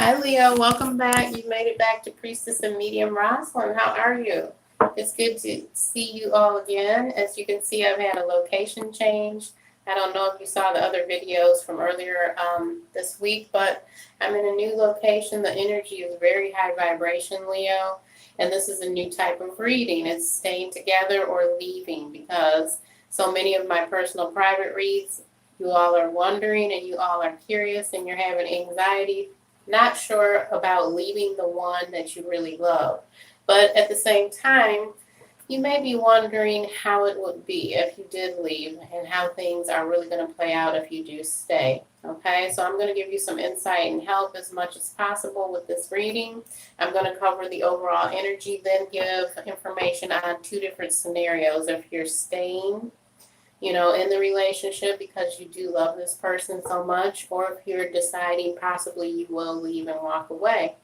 Hi, Leo. Welcome back. You made it back to Priestess and Medium Rosalind. How are you? It's good to see you all again. As you can see, I've had a location change. I don't know if you saw the other videos from earlier this week, but I'm in a new location. The energy is very high vibration, Leo, and this is a new type of reading. It's staying together or leaving, because so many of my personal private reads, you all are wondering and you all are curious and you're having anxiety, not sure about leaving the one that you really love. But at the same time, you may be wondering how it would be if you did leave and how things are really going to play out if you do stay. Okay, so I'm going to give you some insight and help as much as possible with this reading. I'm going to cover the overall energy, then give information on two different scenarios. If you're staying, in the relationship because you do love this person so much, or if you're deciding possibly you will leave and walk away.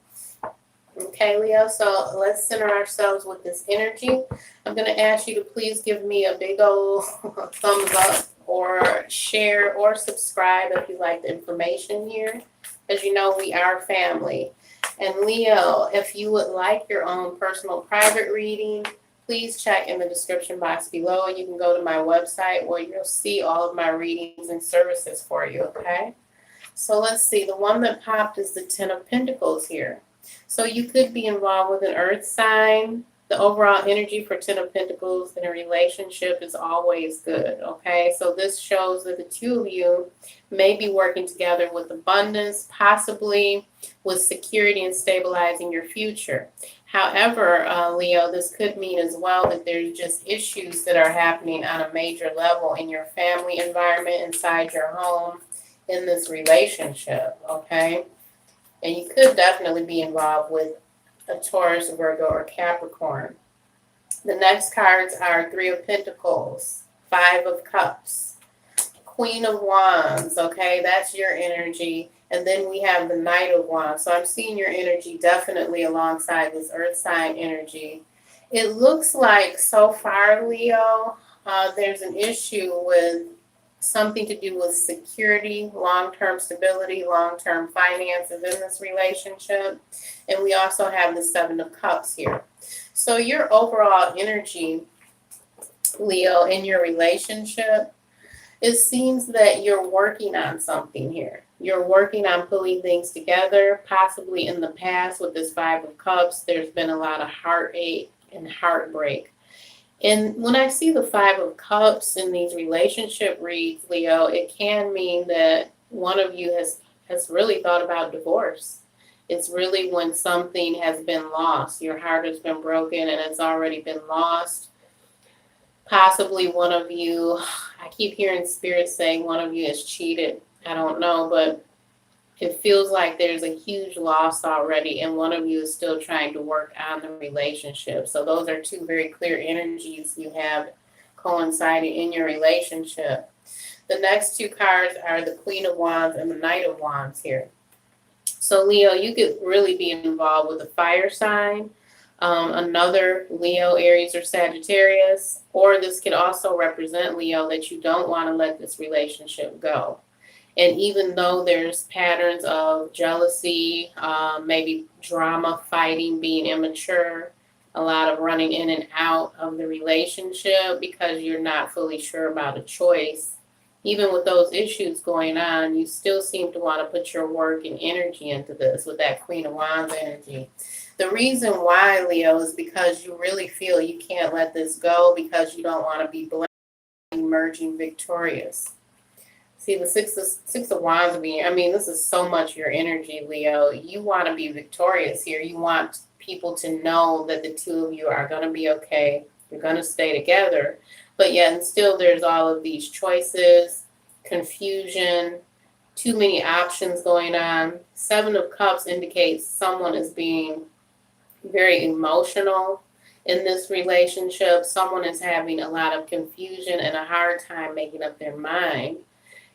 Okay, Leo, so let's center ourselves with this energy. I'm going to ask you to please give me a big old thumbs up or share or subscribe if you like the information here. As you know, we are family. And Leo, if you would like your own personal private reading, please check in the description box below, and you can go to my website where you'll see all of my readings and services for you, okay? So let's see. The one that popped is the Ten of Pentacles here. So you could be involved with an earth sign. The overall energy for Ten of Pentacles in a relationship is always good, okay? So this shows that the two of you may be working together with abundance, possibly with security and stabilizing your future. However, Leo, this could mean as well that there's just issues that are happening on a major level in your family environment, inside your home, in this relationship, okay? And you could definitely be involved with a Taurus, Virgo, or Capricorn. The next cards are Three of Pentacles, Five of Cups, Queen of Wands, okay? That's your energy. And then we have the Knight of Wands. So I'm seeing your energy definitely alongside this earth sign energy. It looks like so far, Leo, there's an issue with something to do with security, long-term stability, long-term finances in this relationship. And we also have the Seven of Cups here. So your overall energy, Leo, in your relationship, it seems that you're working on something here. You're working on pulling things together. Possibly in the past with this Five of Cups, there's been a lot of heartache and heartbreak. And when I see the Five of Cups in these relationship reads, Leo, it can mean that one of you has really thought about divorce. It's really when something has been lost. Your heart has been broken and it's already been lost. Possibly one of you, I keep hearing spirit saying one of you has cheated. I don't know, but it feels like there's a huge loss already, and one of you is still trying to work on the relationship. So those are two very clear energies you have coinciding in your relationship. The next two cards are the Queen of Wands and the Knight of Wands here. So Leo, you could really be involved with a fire sign, another Leo, Aries, or Sagittarius, or this could also represent, Leo, that you don't want to let this relationship go. And even though there's patterns of jealousy, maybe drama, fighting, being immature, a lot of running in and out of the relationship because you're not fully sure about a choice, even with those issues going on, you still seem to want to put your work and energy into this with that Queen of Wands energy. The reason why, Leo, is because you really feel you can't let this go because you don't want to be blamed, emerging victorious. See, the Six of Wands being, this is so much your energy, Leo. You want to be victorious here. You want people to know that the two of you are going to be okay. You're going to stay together. But yet and still there's all of these choices, confusion, too many options going on. Seven of Cups indicates someone is being very emotional in this relationship. Someone is having a lot of confusion and a hard time making up their mind.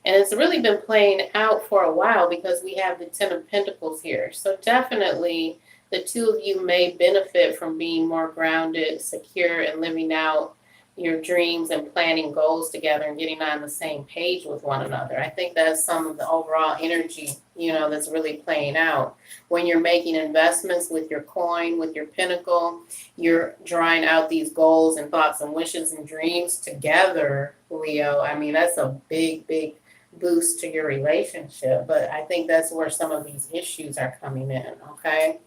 And it's really been playing out for a while because we have the Ten of Pentacles here. So definitely the two of you may benefit from being more grounded, secure, and living out your dreams and planning goals together and getting on the same page with one another. I think that's some of the overall energy, that's really playing out. When you're making investments with your coin, with your pinnacle, you're drawing out these goals and thoughts and wishes and dreams together, Leo. I mean, that's a big, big boost to your relationship. But I think that's where some of these issues are coming in, okay?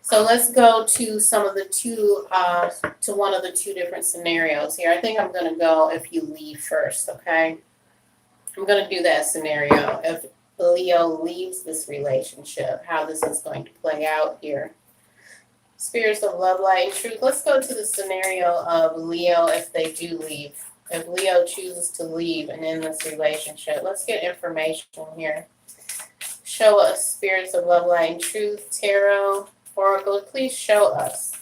So let's go to some of the to one of the two different scenarios here. I think I'm going to go if you leave first, okay? I'm going to do that scenario. If Leo leaves this relationship, how this is going to play out here. Spirits of love, light, and truth. Let's go to the scenario of Leo if they do leave. If Leo chooses to leave and end this relationship, let's get information here. Show us, spirits of love, light, and truth, tarot, oracle. Please show us.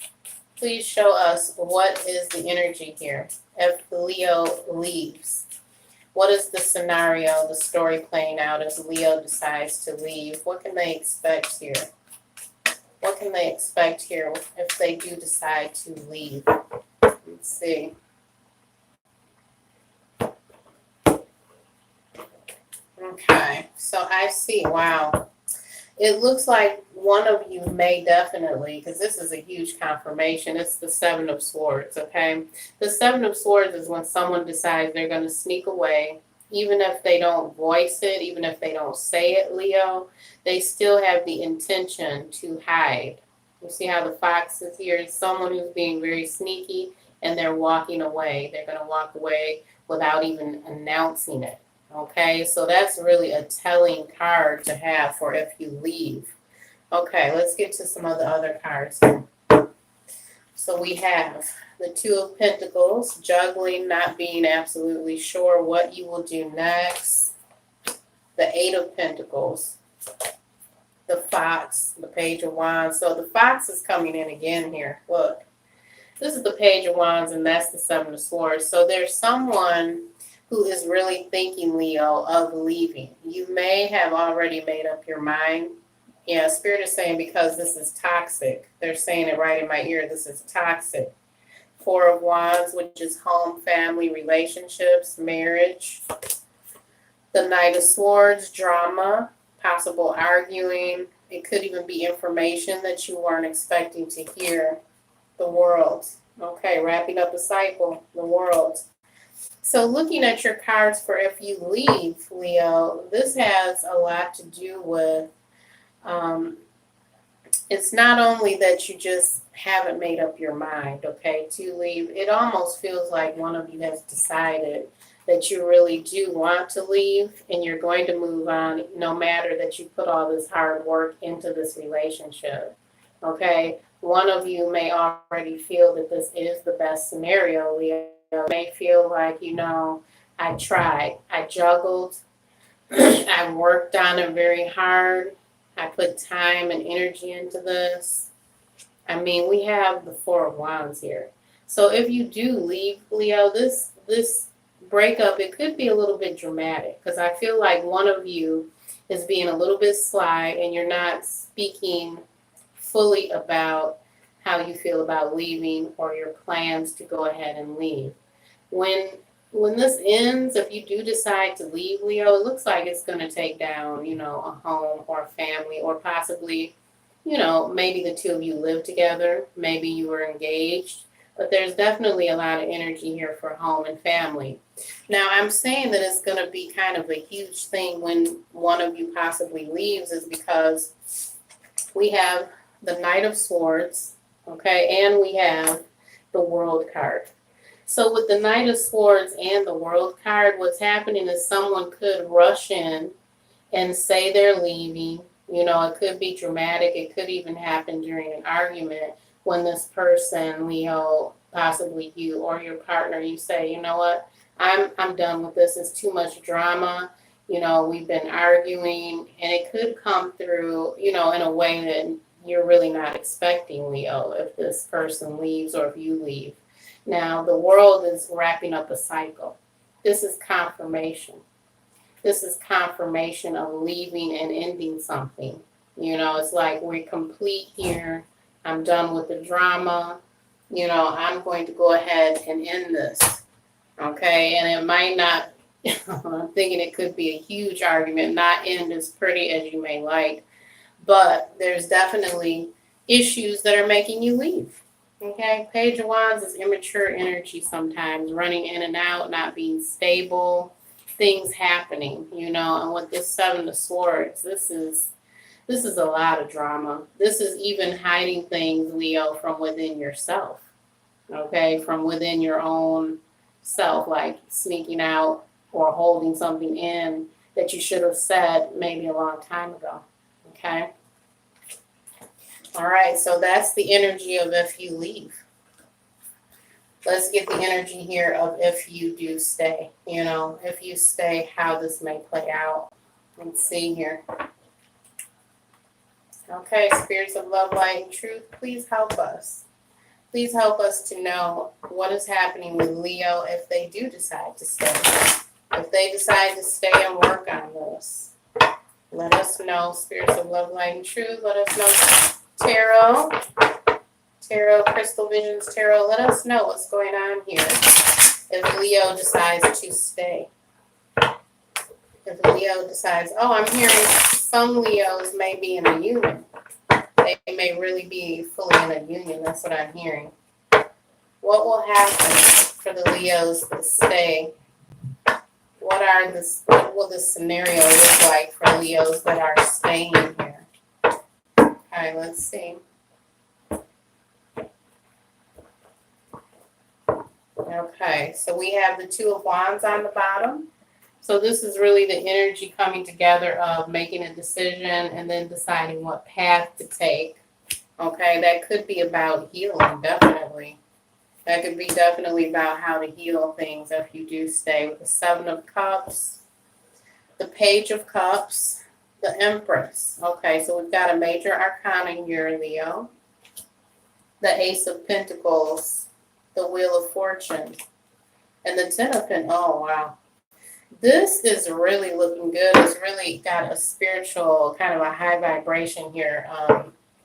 Please show us what is the energy here if Leo leaves. What is the scenario, the story playing out as Leo decides to leave? What can they expect here? What can they expect here if they do decide to leave? Let's see. Okay, so I see, wow. It looks like one of you may definitely, because this is a huge confirmation, it's the Seven of Swords, okay? The Seven of Swords is when someone decides they're going to sneak away, even if they don't voice it, even if they don't say it, Leo, they still have the intention to hide. You see how the fox is here? It's someone who's being very sneaky, and they're walking away. They're going to walk away without even announcing it. Okay, so that's really a telling card to have for if you leave. Okay, let's get to some of the other cards here. So we have the Two of Pentacles, juggling, not being absolutely sure what you will do next. The Eight of Pentacles, the Fox, the Page of Wands. So the Fox is coming in again here. Look, this is the Page of Wands, and that's the Seven of Swords. So there's someone who is really thinking, Leo, of leaving. You may have already made up your mind. Yeah, Spirit is saying because this is toxic. They're saying it right in my ear. This is toxic. Four of Wands, which is home, family, relationships, marriage. The Knight of Swords, drama, possible arguing. It could even be information that you weren't expecting to hear. The World. Okay, wrapping up the cycle, the World. So looking at your cards for if you leave, Leo, this has a lot to do with, it's not only that you just haven't made up your mind, okay, to leave. It almost feels like one of you has decided that you really do want to leave and you're going to move on no matter that you put all this hard work into this relationship, okay? One of you may already feel that this is the best scenario, Leo. May feel like, I tried. I juggled. I worked on it very hard. I put time and energy into this. I mean, we have the Four of Wands here. So if you do leave, Leo, this breakup, it could be a little bit dramatic because I feel like one of you is being a little bit sly and you're not speaking fully about how you feel about leaving or your plans to go ahead and leave. When this ends, if you do decide to leave, Leo, it looks like it's going to take down, a home or a family or possibly, maybe the two of you live together. Maybe you were engaged. But there's definitely a lot of energy here for home and family. Now, I'm saying that it's going to be kind of a huge thing when one of you possibly leaves is because we have the Knight of Swords, okay, and we have the World card. So with the Knight of Swords and the World card, what's happening is someone could rush in and say they're leaving. It could be dramatic. It could even happen during an argument when this person, Leo, possibly you or your partner, you say, you know what, I'm done with this. It's too much drama. We've been arguing, and it could come through, in a way that you're really not expecting, Leo, if this person leaves or if you leave. Now, the World is wrapping up a cycle. This is confirmation. This is confirmation of leaving and ending something. It's like we're complete here. I'm done with the drama. I'm going to go ahead and end this. Okay, and it might not, I'm thinking it could be a huge argument, not end as pretty as you may like, but there's definitely issues that are making you leave. Okay, Page of Wands is immature energy sometimes, running in and out, not being stable, things happening, and with this Seven of Swords, this is a lot of drama. This is even hiding things, Leo, from within yourself. Okay, from within your own self, like sneaking out or holding something in that you should have said maybe a long time ago. Okay. All right, so that's the energy of if you leave. Let's get the energy here of if you do stay. If you stay, how this may play out. Let's see here. Okay, spirits of love, light, and truth, please help us. Please help us to know what is happening with Leo if they do decide to stay. If they decide to stay and work on this, let us know. Spirits of love, light, and truth, let us know. Tarot, Crystal Visions, Tarot, let us know what's going on here if Leo decides to stay. If Leo decides, I'm hearing some Leos may be in a union. They may really be fully in a union. That's what I'm hearing. What will happen for the Leos that stay? What will this scenario look like for Leos that are staying here? Okay, let's see. Okay, so we have the Two of Wands on the bottom. So this is really the energy coming together of making a decision and then deciding what path to take. Okay, that could be about healing, definitely. That could be definitely about how to heal things if you do stay. With the Seven of Cups, the Page of Cups, the Empress. Okay, so we've got a major arcana here, Leo. The Ace of Pentacles, the Wheel of Fortune, and the Ten of Pentacles. Oh, wow. This is really looking good. It's really got a spiritual, kind of a high vibration here.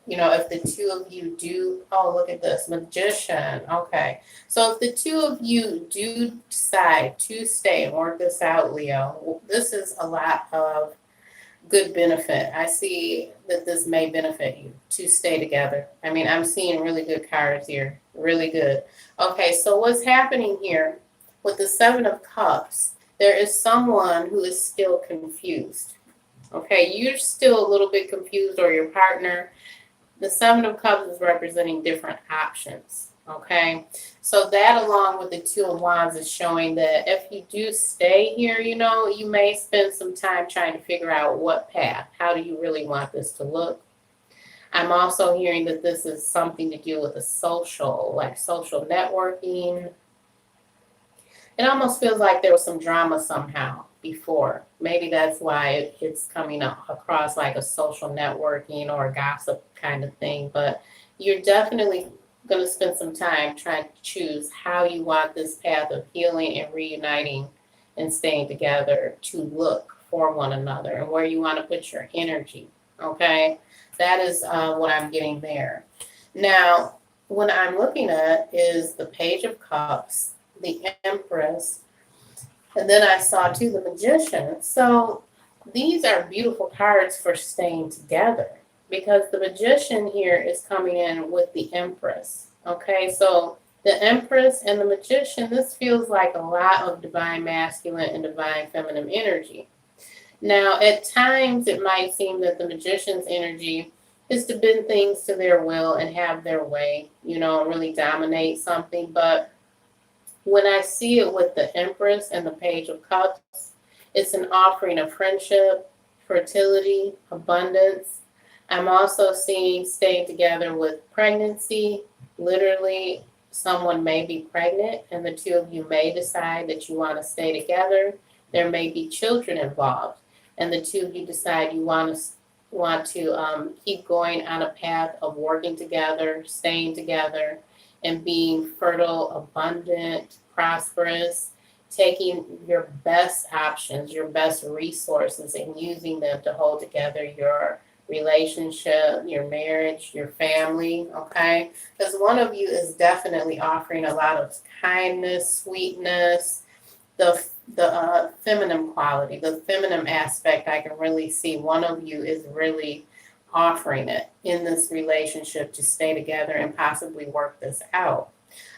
If the two of you do, look at this, Magician. Okay. So if the two of you do decide to stay and work this out, Leo, this is a lot of good benefit. I see that this may benefit you to stay together. I mean, I'm seeing really good cards here. Really good. Okay, so what's happening here with the Seven of Cups? There is someone who is still confused. Okay, you're still a little bit confused, or your partner. The Seven of Cups is representing different options. Okay, so that along with the Two of Wands is showing that if you do stay here, you may spend some time trying to figure out what path. How do you really want this to look? I'm also hearing that this is something to do with a social networking. It almost feels like there was some drama somehow before. Maybe that's why it's coming up across like a social networking or a gossip kind of thing. But you're definitely going to spend some time trying to choose how you want this path of healing and reuniting and staying together to look for one another and where you want to put your energy. Okay, that is what I'm getting there. Now, what I'm looking at is the Page of Cups, the Empress, and then I saw too the Magician. So these are beautiful cards for staying together because the Magician here is coming in with the Empress. Okay, so the Empress and the Magician, this feels like a lot of divine masculine and divine feminine energy. Now, at times it might seem that the Magician's energy is to bend things to their will and have their way, really dominate something. But when I see it with the Empress and the Page of Cups, it's an offering of friendship, fertility, abundance. I'm also seeing staying together with pregnancy. Literally, someone may be pregnant and the two of you may decide that you want to stay together. There may be children involved and the two of you decide you want to keep going on a path of working together, staying together, and being fertile, abundant, prosperous, taking your best options, your best resources, and using them to hold together your relationship, your marriage, your family, okay? Because one of you is definitely offering a lot of kindness, sweetness, the feminine quality, the feminine aspect. I can really see one of you is really offering it in this relationship to stay together and possibly work this out.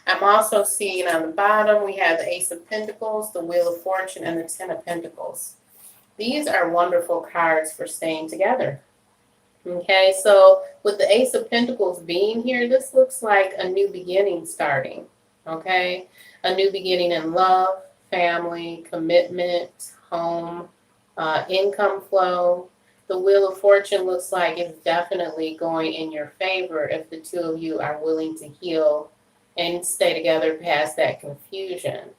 I'm also seeing on the bottom, we have the Ace of Pentacles, the Wheel of Fortune, and the Ten of Pentacles. These are wonderful cards for staying together. Okay, so with the Ace of Pentacles being here, this looks like a new beginning starting. Okay, a new beginning in love, family, commitment, home, income flow. The Wheel of Fortune looks like it's definitely going in your favor if the two of you are willing to heal and stay together past that confusion.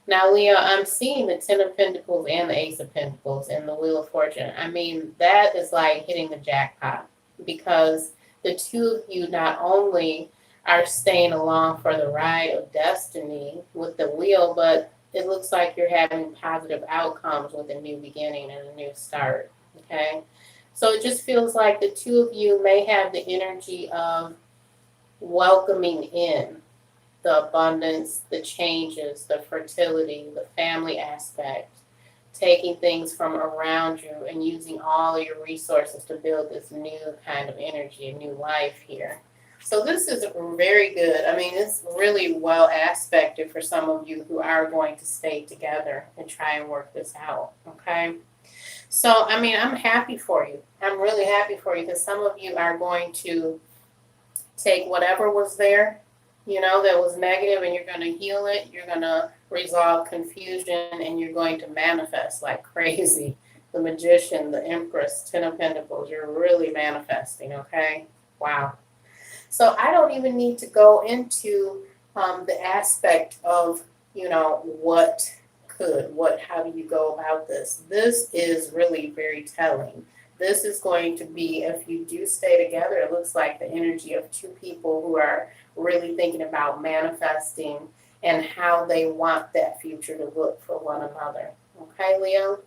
Now, Leo, I'm seeing the Ten of Pentacles and the Ace of Pentacles and the Wheel of Fortune. I mean, that is like hitting the jackpot because the two of you not only are staying along for the ride of destiny with the wheel, but it looks like you're having positive outcomes with a new beginning and a new start. Okay? So it just feels like the two of you may have the energy of welcoming in the abundance, the changes, the fertility, the family aspect, taking things from around you and using all your resources to build this new kind of energy, a new life here. So this is very good. I mean, it's really well aspected for some of you who are going to stay together and try and work this out, okay? So, I mean, I'm happy for you. I'm really happy for you because some of you are going to take whatever was there, you know, that was negative, and you're going to heal it. You're going to resolve confusion, and you're going to manifest like crazy. The Magician, the Empress, Ten of Pentacles, you're really manifesting, okay? Wow. So I don't even need to go into the aspect of, you know, how do you go about this? This is really very telling. This is going to be, if you do stay together, it looks like the energy of two people who are really thinking about manifesting and how they want that future to look for one another. Okay, Leo?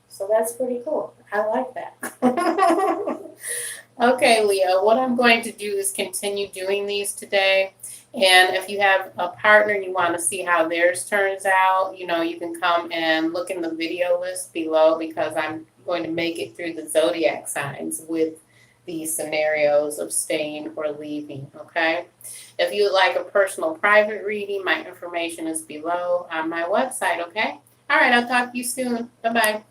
So that's pretty cool. I like that. Okay, Leo, what I'm going to do is continue doing these today. And if you have a partner and you want to see how theirs turns out, you know, you can come and look in the video list below because I'm going to make it through the zodiac signs with these scenarios of staying or leaving, okay? If you would like a personal private reading, my information is below on my website, okay? All right, I'll talk to you soon. Bye-bye.